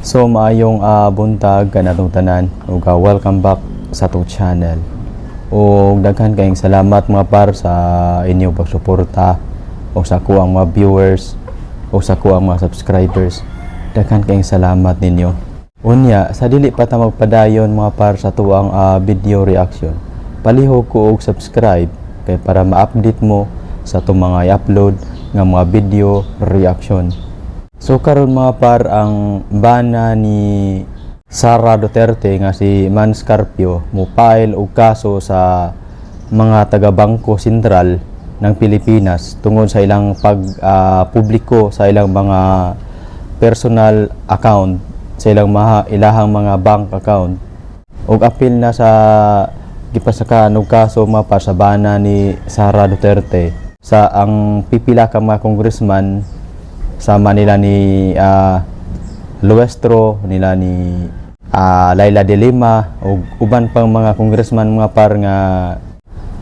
So maayong buntag kanatong tanan ug welcome back sa atong channel. Ug daghan kayong salamat mga par sa inyong pagsuporta o sa kuang mga viewers o sa kuang mga subscribers. Daghan kayong salamat ninyo. Unya, sa dili pa ta magpadayon mga par sa tuang video reaction, palihog ko og subscribe kay para ma-update mo sa itong mga i-upload nga mga video reaction. So karon mga par, ang bana ni Sara Duterte nga si Mans Carpio mo-file og kaso sa mga taga-Bangko Sentral ng Pilipinas tungod sa ilang pagpubliko sa ilang mga personal account, sa ilahang mga bank account. Og apil na sa gipasakaan og kaso mga par sa bana ni Sara Duterte sa ang pipila ka mga congressman sama nila ni Luestro, nila ni Laila de Lima o uban pang mga congressman mga par nga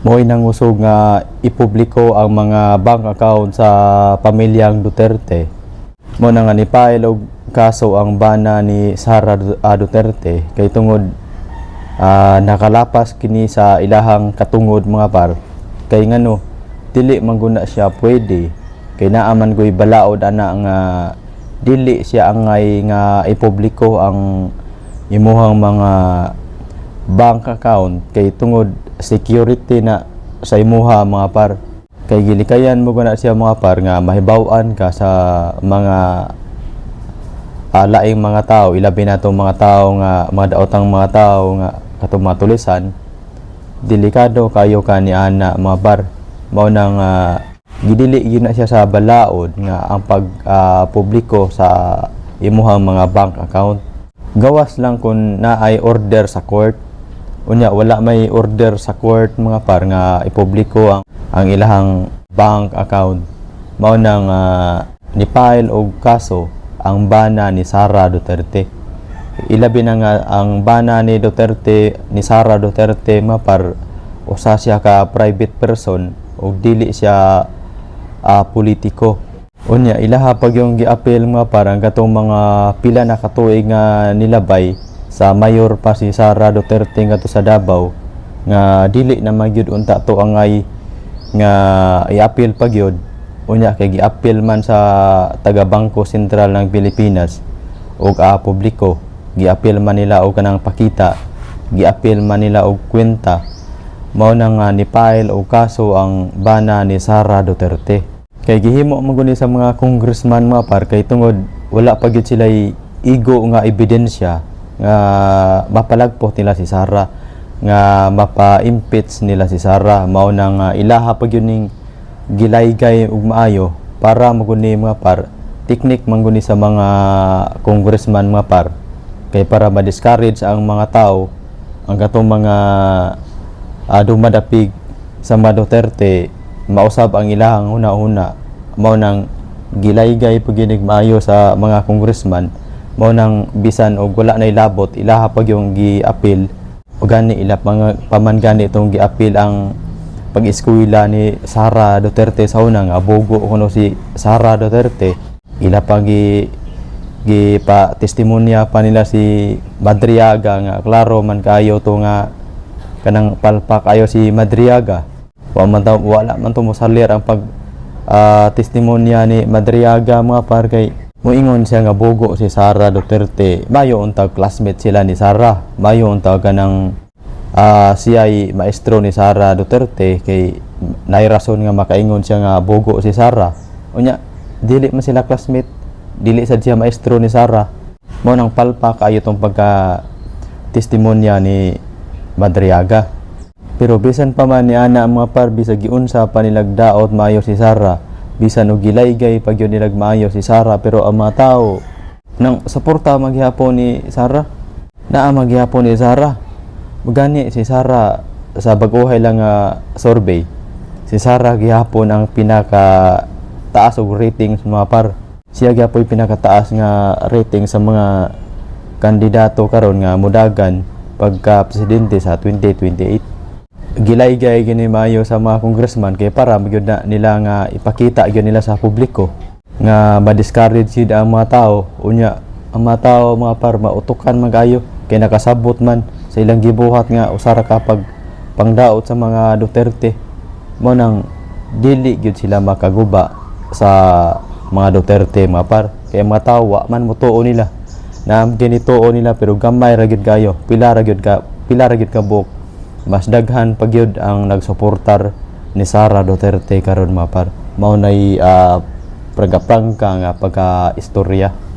mo'y nangusog nga ipubliko ang mga bank account sa pamilyang Duterte. Mo na nga ni-file og kaso ang bana ni Sara Duterte kay tungod nakalapas kini sa ilahang katungod mga par, kay ngano dili mangguna siya pwede kay naaman ko'y balaod ana nga dili siya angay nga ipubliko ang imuhang mga bank account kay tungod security na sa imuha mga par. Kay gilikayan mo na siya mga par nga mahibaw-an ka sa mga laing mga tao, ilabi na itong mga tao nga mga daotang mga tao nga katong mga tulisan, delikado kayo ka ni ana mga par. Mao nang gidili yun na siya sa balaod nga ang pagpubliko sa imuhang mga bank account. Gawas lang kung naay order sa court. Unya wala may order sa court mga par nga ipubliko ang ilahang bank account. Mao nang ni-file og kaso ang bana ni Sara Duterte. Ilabi na nga ang bana ni Sara Duterte mga par, usa siya ka private person og dili siya politiko. Unya ilaha pag yung giapil mga parang katong mga pila na katuig nga nilabay sa mayor pa si Sara Duterte nga to sa Davao nga dili na magyud unta to angay nga iapil pag yun. Unya kay giapil man sa taga Bangko Sentral ng Pilipinas og publiko, giapil man nila og kanang pakita, giapil man nila og kwenta. Mao na nga ni-file og kaso ang bana ni Sara Duterte. Kay gihimo maguni sa mga congressman mga par kay tungod wala pa gyud sila igo nga ebidensya nga mapalagpo nila si Sara, nga mapa-impeach nila si Sara. Mao nang ilaha pa gyud ning gilaygay ug maayo para maguni mga par, teknik mangguni sa mga congressman mga par kay para ma-discourage ang mga tao, ang katong mga dumadapig sa mga Duterte mausab ang ilahang una-una. Mao nang gilaygay paginig maayo sa mga congressman. Mao nang bisan og wala na ilabot ilaha pag yung giapil o gani ila paman gani itong giapil ang pag-eskwela ni Sara Duterte sa una nga bogo kuno si Sara Duterte. Ila pa pa testimonya pa nila si Madriaga nga klaro man kayo to nga kanang palpak ayo si Madriaga. Wala man to mosalir ang testimonya ni Madriaga mga par kay moingon siya nga bogo si Sara Duterte. Mayo untag classmate sila ni Sara, mayo untag kanang siya ay maestro ni Sara Duterte kay nay rason nga makaingon siya nga bogo si Sara. Unya dili man sila classmate, dili sad siya maestro ni Sara. Mao nang palpak ayo tong pagka testimonya ni Madriaga. Pero bisan pa man ni ana mga par, bisa giunsa pa nilagdaot maayo si Sara, bisan og gilaygay pag yun nilag maayo si Sara, pero ang mga tao nang suporta maghapon ni Sara, naa maghapon ni Sara. Mugani si Sara sa baguhay lang survey, si Sara gihapon ang pinaka taas og rating sa mga par. Siya gyapon pinakataas nga rating sa mga kandidato karon nga mudagan pagka presidente sa 2028. Gilaygay gini maayo sa mga congressman kay para magyud na nila nga ipakita gyud nila sa publiko nga ma-discourage ang mga tao. Unya ang mga tao mga par mautukan magayo kay nakasabot man sa ilang gibuhat nga usara kapag pangdaot sa mga Duterte mo nang dili gyud sila makaguba sa mga Duterte mga par. Kaya mga tao wa man mutuo nila na ginituo nila pero gamay ra gyud kayo, pila ra gyud ka buok. Mas daghan pa gyud ang nagsuportar ni Sara Duterte karon mga par. Mao nay prangka nga pagka istorya.